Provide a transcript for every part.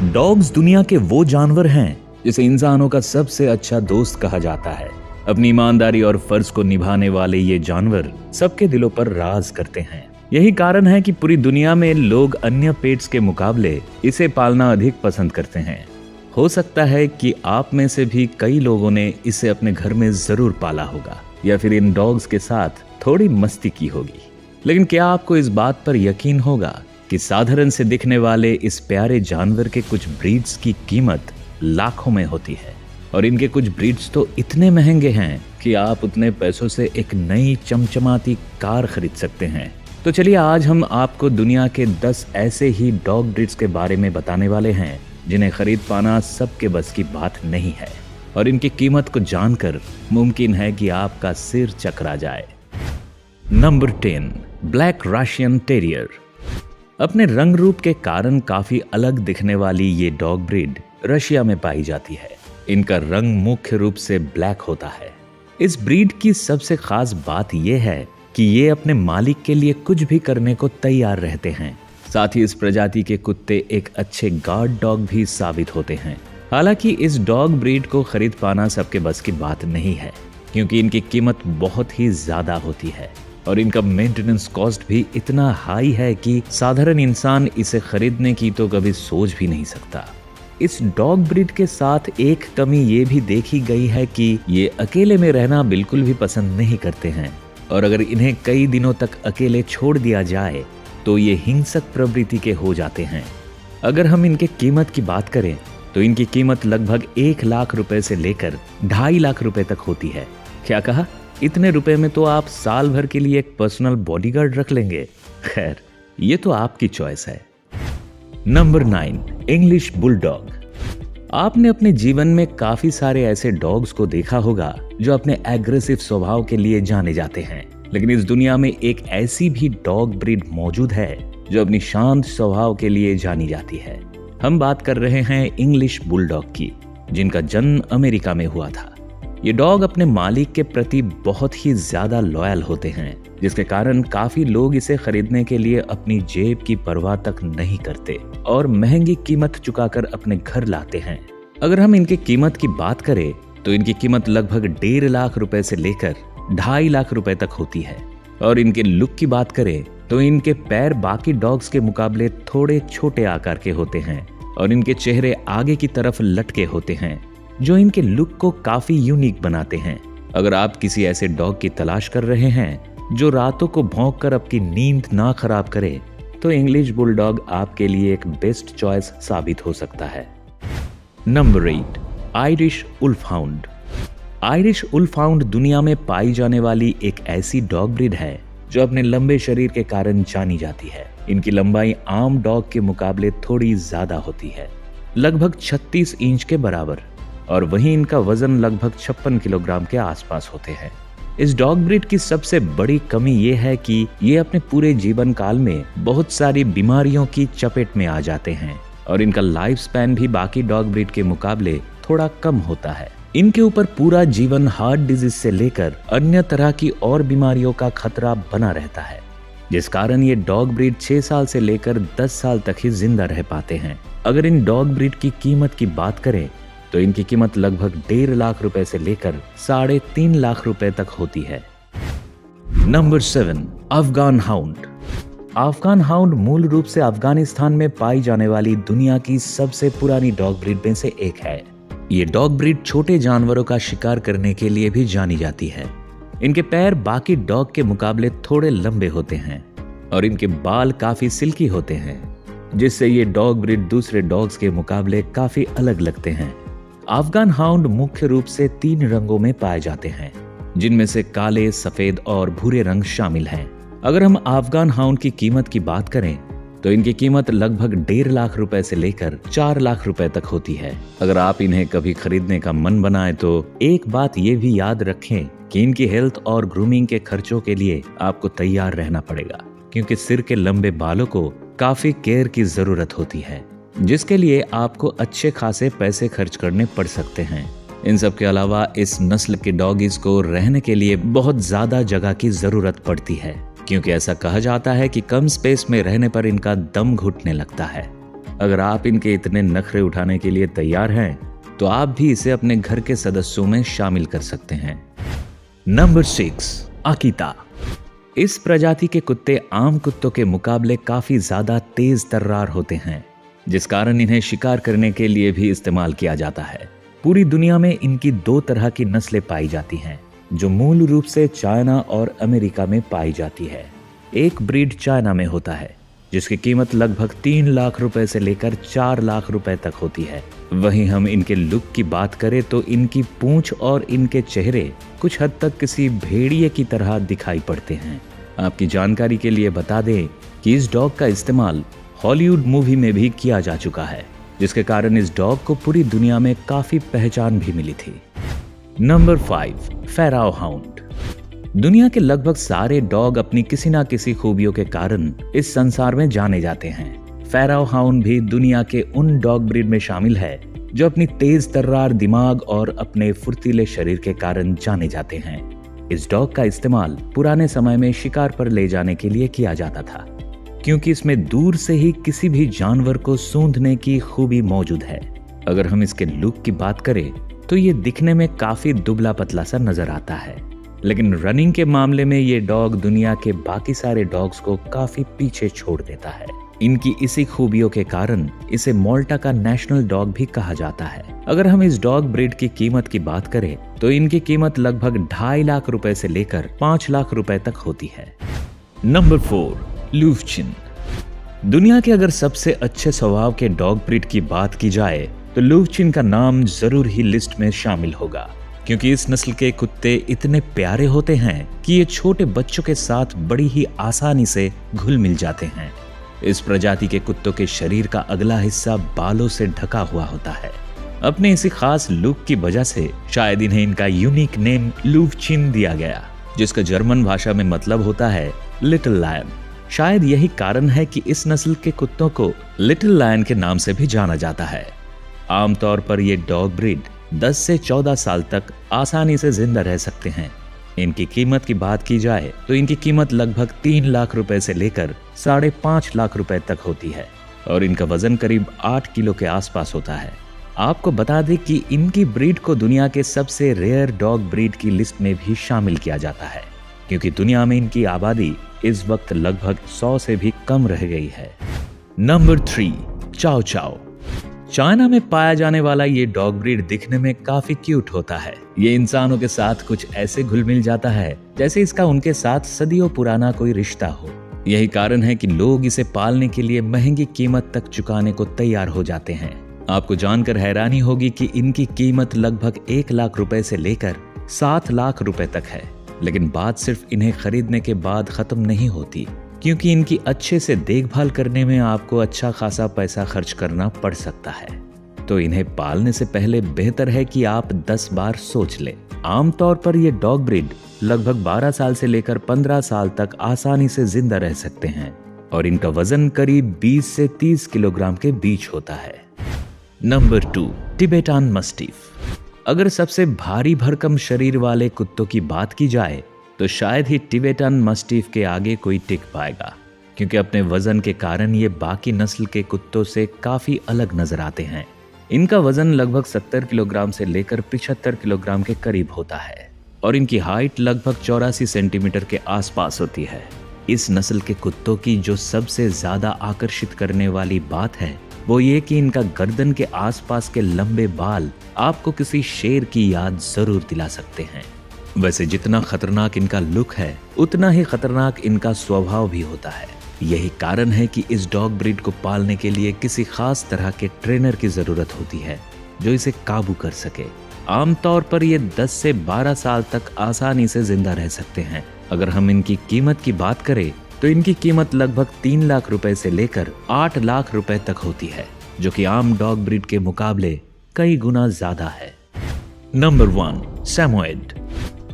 Dogs दुनिया के वो जानवर हैं जिसे इंसानों का सबसे अच्छा दोस्त कहा जाता है। अपनी ईमानदारी और फर्ज को निभाने वाले ये जानवर सबके दिलों पर राज करते हैं। यही कारण है कि पूरी दुनिया में लोग अन्य पेट्स के मुकाबले इसे पालना अधिक पसंद करते हैं। हो सकता है कि आप में से भी कई लोगों ने इसे अपने घर में जरूर पाला होगा या फिर इन डॉग्स के साथ थोड़ी मस्ती की होगी। लेकिन क्या आपको इस बात पर यकीन होगा कि साधारण से दिखने वाले इस प्यारे जानवर के कुछ ब्रीड्स की कीमत लाखों में होती है और इनके कुछ ब्रीड्स तो इतने महंगे हैं कि आप उतने पैसों से एक नई चमचमाती कार खरीद सकते हैं। तो चलिए आज हम आपको दुनिया के 10 ऐसे ही डॉग ब्रीड्स के बारे में बताने वाले हैं जिन्हें खरीद पाना सबके बस की बात नहीं है और इनकी कीमत को जानकर मुमकिन है कि आपका सिर चकरा जाए। Number 10, black Russian terrier. अपने रंग रूप के कारण काफी अलग दिखने वाली ये डॉग ब्रीड रशिया में पाई जाती है। इनका रंग मुख्य रूप से ब्लैक होता है। इस ब्रीड की सबसे खास बात यह है कि ये अपने मालिक के लिए कुछ भी करने को तैयार रहते हैं। साथ ही इस प्रजाति के कुत्ते एक अच्छे गार्ड डॉग भी साबित होते हैं। हालांकि इस डॉग ब्रीड को खरीद पाना सबके बस की बात नहीं है क्योंकि इनकी कीमत बहुत ही ज्यादा होती है और इनका मेंटेनेंस कॉस्ट भी इतना हाई है कि साधारण इंसान इसे खरीदने की तो कभी सोच भी नहीं सकता। इस डॉग ब्रीड के साथ एक कमी ये भी देखी गई है कि ये अकेले में रहना बिल्कुल भी पसंद नहीं करते हैं और अगर इन्हें कई दिनों तक अकेले छोड़ दिया जाए तो ये हिंसक प्रवृत्ति के हो जाते हैं। अगर हम इनके कीमत की बात करें तो इनकी कीमत लगभग 1 लाख रुपए से लेकर 2.5 लाख रुपए तक होती है। क्या कहा? इतने रुपए में तो आप साल भर के लिए एक पर्सनल बॉडीगार्ड रख लेंगे। खैर, ये तो आपकी चॉइस है। Number 9, English bulldog. आपने अपने जीवन में काफी सारे ऐसे डॉग्स को देखा होगा जो अपने एग्रेसिव स्वभाव के लिए जाने जाते हैं, लेकिन इस दुनिया में एक ऐसी भी डॉग ब्रीड मौजूद है जो अपनी शांत स्वभाव के लिए जानी जाती है। हम बात कर रहे हैं इंग्लिश बुलडॉग की, जिनका जन्म अमेरिका में हुआ था। ये डॉग अपने मालिक के प्रति बहुत ही ज्यादा लॉयल होते हैं, जिसके कारण काफी लोग इसे खरीदने के लिए अपनी जेब की परवाह तक नहीं करते और महंगी कीमत चुकाकर अपने घर लाते हैं। अगर हम इनकी कीमत की बात करें तो इनकी कीमत लगभग 1.5 लाख रुपए से लेकर 2.5 लाख रुपए तक होती है और इनके लुक की बात करें तो इनके पैर बाकी डॉग्स के मुकाबले थोड़े छोटे आकार के होते हैं और इनके चेहरे आगे की तरफ लटके होते हैं जो इनके लुक को काफी यूनिक बनाते हैं। अगर आप किसी ऐसे डॉग की तलाश कर रहे हैं जो रातों को भौंक कर आपकी नींद ना खराब करे तो इंग्लिश बुलडॉग आपके लिए एक बेस्ट चॉइस साबित हो सकता है। Number 8, Irish wolfhound. Irish wolfhound दुनिया में पाई जाने वाली एक ऐसी डॉग ब्रीड है जो अपने लंबे शरीर के कारण जानी जाती है। इनकी लंबाई आम डॉग के मुकाबले थोड़ी ज्यादा होती है, लगभग 36 इंच के बराबर, और वहीं इनका वजन लगभग 56 किलोग्राम के आसपास होते हैं। इस डॉग ब्रीड की सबसे बड़ी कमी यह है कि ये अपने पूरे जीवन काल में बहुत सारी बीमारियों की चपेट में आ जाते हैं और इनका लाइफ स्पैन भी बाकी डॉग ब्रीड के मुकाबले थोड़ा कम होता है। इनके ऊपर पूरा जीवन हार्ट डिजीज से लेकर अन्य तरह की और बीमारियों का खतरा बना रहता है, जिस कारण ये डॉग ब्रीड 6 साल से लेकर 10 साल तक ही जिंदा रह पाते हैं। अगर इन डॉग ब्रीड की कीमत की बात करें तो इनकी कीमत लगभग 1.5 लाख रुपए से लेकर 3.5 लाख रुपए तक होती है। Number 7, Afghan hound. Afghan hound मूल रूप से अफगानिस्तान में पाई जाने वाली दुनिया की सबसे पुरानी डॉग ब्रीड में से एक है। ये डॉग ब्रीड छोटे जानवरों का शिकार करने के लिए भी जानी जाती है। इनके पैर बाकी डॉग के मुकाबले थोड़े लंबे होते हैं और इनके बाल काफी सिल्की होते हैं, जिससे ये डॉग ब्रीड दूसरे डॉग्स के मुकाबले काफी अलग लगते हैं। अफगान हाउंड मुख्य रूप से 3 रंगों में पाए जाते हैं, जिनमें से काले, सफेद और भूरे रंग शामिल हैं। अगर हम अफगान हाउंड की कीमत की बात करें तो इनकी कीमत लगभग 1.5 लाख रुपए से लेकर 4 लाख रुपए तक होती है। अगर आप इन्हें कभी खरीदने का मन बनाए तो एक बात ये भी याद रखें कि इनकी हेल्थ और ग्रूमिंग के खर्चों के लिए आपको तैयार रहना पड़ेगा, क्योंकि सिर के लंबे बालों को काफी केयर की जरूरत होती है, जिसके लिए आपको अच्छे खासे पैसे खर्च करने पड़ सकते हैं। इन सब के अलावा इस नस्ल के डॉगीज को रहने के लिए बहुत ज्यादा जगह की जरूरत पड़ती है, क्योंकि ऐसा कहा जाता है कि कम स्पेस में रहने पर इनका दम घुटने लगता है। अगर आप इनके इतने नखरे उठाने के लिए तैयार हैं तो आप भी इसे अपने घर के सदस्यों में शामिल कर सकते हैं। Number 6, Akita. इस प्रजाति के कुत्ते आम कुत्तों के मुकाबले काफी ज्यादा तेज तर्रार होते हैं, जिस कारण इन्हें शिकार करने के लिए भी इस्तेमाल किया जाता है। पूरी दुनिया में इनकी 2 तरह की नस्लें पाई जाती हैं, जो मूल रूप से चाइना और अमेरिका में पाई जाती है। एक ब्रीड चाइना में होता है, जिसकी कीमत लगभग 3 लाख रुपए से लेकर 4 लाख रुपए तक होती है। वहीं हम इनके लुक की बात करें तो इनकी पूंछ और इनके चेहरे कुछ हद तक किसी भेड़िए की तरह दिखाई पड़ते हैं। आपकी जानकारी के लिए बता दें कि इस डॉग का इस्तेमाल हॉलीवुड मूवी में भी किया जा चुका है, जिसके कारण इस डॉग को पूरी दुनिया में काफी पहचान भी मिली थी। Number 5, Pharaoh hound. दुनिया के लगभग सारे डॉग अपनी किसी ना किसी खूबियों के कारण इस संसार में जाने जाते हैं। फेराव हाउंड भी दुनिया के उन डॉग ब्रीड में शामिल है जो अपनी तेज तर्रार दिमाग और अपने फुर्तीले शरीर के कारण जाने जाते हैं। इस डॉग का इस्तेमाल पुराने समय में शिकार पर ले जाने के लिए किया जाता था, क्योंकि इसमें दूर से ही किसी भी जानवर को सूंघने की खूबी मौजूद है। अगर हम इसके लुक की बात करें तो ये दिखने में काफी दुबला पतला सा नजर आता है, लेकिन रनिंग के मामले में ये डॉग दुनिया के बाकी सारे डॉग्स को काफी पीछे छोड़ देता है। इनकी इसी खूबियों के कारण इसे माल्टा का नेशनल डॉग भी कहा जाता है। अगर हम इस डॉग ब्रीड की कीमत की बात करें तो इनकी कीमत लगभग 2.5 लाख रुपए से लेकर 5 लाख रुपए तक होती है। नंबर 4, लुफ्चिन। दुनिया के अगर सबसे अच्छे स्वभाव के डॉग ब्रीड की बात की जाए तो लुफ्चिन का नाम जरूर ही लिस्ट में शामिल होगा, क्योंकि इस नस्ल के कुत्ते इतने प्यारे होते हैं कि ये छोटे बच्चों के साथ बड़ी ही आसानी से घुल मिल जाते हैं। इस प्रजाति के कुत्तों के शरीर का अगला हिस्सा बालों से ढका हुआ होता है। अपने इसी खास लुक की वजह से शायद इन्हें इनका यूनिक नेम लुफ्चिन दिया गया, जिसका जर्मन भाषा में मतलब होता है लिटिल लायन। शायद यही कारण है कि इस नस्ल के कुत्तों को लिटिल लायन के नाम से भी जाना जाता है। आमतौर पर ये डॉग ब्रीड 10 से 14 साल तक आसानी से जिंदा रह सकते हैं। इनकी कीमत की बात की जाए तो इनकी कीमत लगभग 3 लाख रुपए से लेकर 5.5 लाख रुपए तक होती है और इनका वजन करीब 8 किलो के आसपास होता है। आपको बता दें कि इनकी ब्रीड को दुनिया के सबसे रेयर डॉग ब्रीड की लिस्ट में भी शामिल किया जाता है, क्योंकि दुनिया में इनकी आबादी इस वक्त लगभग 100 से भी कम रह गई है। नंबर 3, चाओ चाओ। चाइना में पाया जाने वाला ये डॉग ब्रीड दिखने में काफी क्यूट होता है। ये इंसानों के साथ कुछ ऐसे घुल मिल जाता है जैसे इसका उनके साथ सदियों पुराना कोई रिश्ता हो। यही कारण है कि लोग इसे पालने के लिए महंगी कीमत तक चुकाने को तैयार हो जाते हैं। आपको जानकर हैरानी होगी कि इनकी कीमत लगभग 1 लाख रुपए से लेकर 7 लाख रुपए तक है। लेकिन बात सिर्फ इन्हें खरीदने के बाद खत्म नहीं होती, क्योंकि इनकी अच्छे से देखभाल करने में आपको अच्छा खासा पैसा खर्च करना पड़ सकता है। तो इन्हें पालने से पहले बेहतर है कि आप 10 बार सोच लें। आमतौर पर ये डॉग ब्रीड लगभग 12 साल से लेकर 15 साल तक आसानी से जिंदा रह सकते हैं और इनका वजन करीब 20 से 30 किलोग्राम के बीच होता है। Number 2, Tibetan mastiff. अगर सबसे भारी भरकम शरीर वाले कुत्तों की बात की जाए तो शायद ही टिबेटन मस्टिफ के आगे कोई टिक पाएगा, क्योंकि अपने वजन के कारण ये बाकी नस्ल के कुत्तों से काफी अलग नजर आते हैं। इनका वजन लगभग 70 किलोग्राम से लेकर 75 किलोग्राम के करीब होता है और इनकी हाइट लगभग 84 सेंटीमीटर के आसपास होती है। इस नस्ल के कुत्तों की जो सबसे ज्यादा आकर्षित करने वाली बात है वो ये कि इनका गर्दन के आसपास के लंबे बाल आपको किसी शेर की याद जरूर दिला सकते हैं। वैसे जितना खतरनाक इनका लुक है उतना ही खतरनाक इनका स्वभाव भी होता है। यही कारण है कि इस डॉग ब्रीड को पालने के लिए किसी खास तरह के ट्रेनर की जरूरत होती है जो इसे काबू कर सके। आमतौर पर ये 10 से 12 साल तक आसानी से जिंदा रह सकते हैं। अगर हम इनकी कीमत की बात करें तो इनकी कीमत लगभग 3 लाख रुपए से लेकर 8 लाख रुपए तक होती है, जो कि आम डॉग ब्रीड के मुकाबले कई गुना ज्यादा है। नंबर 1, सैमोयेड।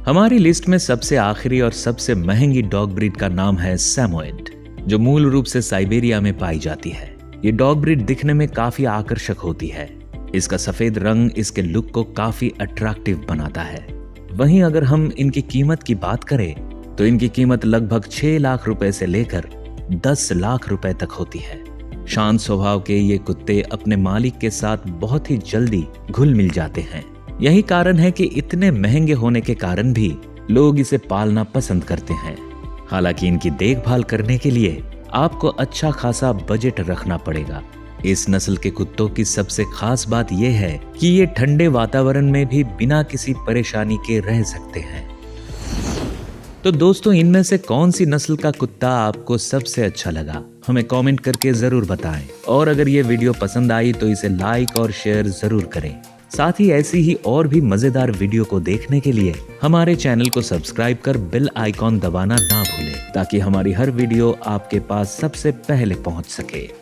हमारी लिस्ट में सबसे आखिरी और सबसे महंगी डॉग ब्रीड का नाम है सैमोयेड, जो मूल रूप से साइबेरिया में पाई जाती है। ये डॉग ब्रीड दिखने में काफी आकर्षक होती है। इसका सफेद रंग इसके लुक को काफी अट्रैक्टिव बनाता है। वहीं अगर हम इनकी कीमत की बात करें तो इनकी कीमत लगभग 6 लाख रुपए से लेकर 10 लाख रुपए तक होती है। शांत स्वभाव के ये कुत्ते अपने मालिक के साथ बहुत ही जल्दी घुल मिल जाते हैं। यही कारण है कि इतने महंगे होने के कारण भी लोग इसे पालना पसंद करते हैं। हालांकि इनकी देखभाल करने के लिए आपको अच्छा खासा बजट रखना पड़ेगा। इस नस्ल के कुत्तों की सबसे खास बात यह है कि ये ठंडे वातावरण में भी बिना किसी परेशानी के रह सकते हैं। तो दोस्तों, इनमें से कौन सी नस्ल का कुत्ता आपको सबसे अच्छा लगा, हमें कमेंट करके जरूर बताएं। और अगर ये वीडियो पसंद आई तो इसे लाइक और शेयर जरूर करें। साथ ही ऐसी ही और भी मजेदार वीडियो को देखने के लिए हमारे चैनल को सब्सक्राइब कर बेल आइकॉन दबाना ना भूलें, ताकि हमारी हर वीडियो आपके पास सबसे पहले पहुंच सके।